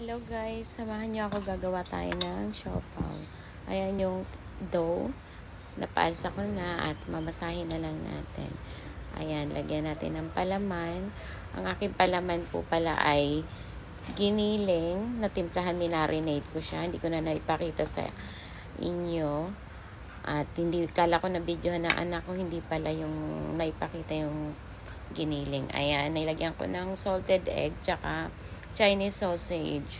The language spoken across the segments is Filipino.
Hello guys, samahan niyo ako, gagawa tayo ng siopaw. Ayan yung dough, napaalsa ko na at mamasahin na lang natin. Ayan, lagyan natin ng palaman. Ang aking palaman po pala ay giniling, natimplahan, minarinate ko siya. Hindi ko na naipakita sa inyo. At hindi, kala ko na videohan na anak ko, hindi pala yung naipakita yung giniling. Ayan, nilagyan ko ng salted egg, tsaka Chinese sausage.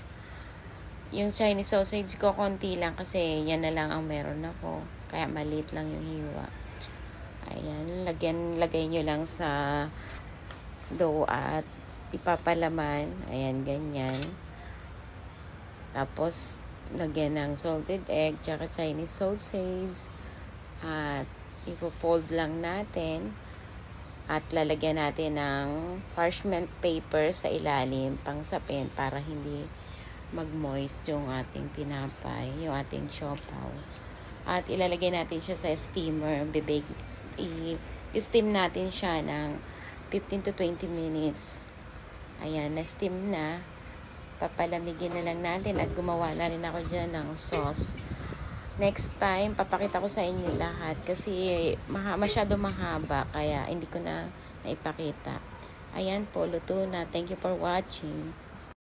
Yung Chinese sausage ko, konti lang kasi yan na lang ang meron ako. Kaya maliit lang yung hiwa. Ayan, lagay nyo lang sa dough at ipapalaman. Ayan, ganyan. Tapos, lagyan ng salted egg, tsaka Chinese sausage. At ipo-fold lang natin. At lalagyan natin ng parchment paper sa ilalim pang sapin para hindi mag-moist yung ating tinapay, yung ating siopaw. At ilalagay natin siya sa steamer. I-steam natin siya ng 15 to 20 minutes. Ayan, na-steam na. Papalamigin na lang natin at gumawa na rin ako dyan ng sauce. Next time, papakita ko sa inyo lahat kasi masyado mahaba kaya hindi ko na naipakita. Ayan po, luto na. Thank you for watching.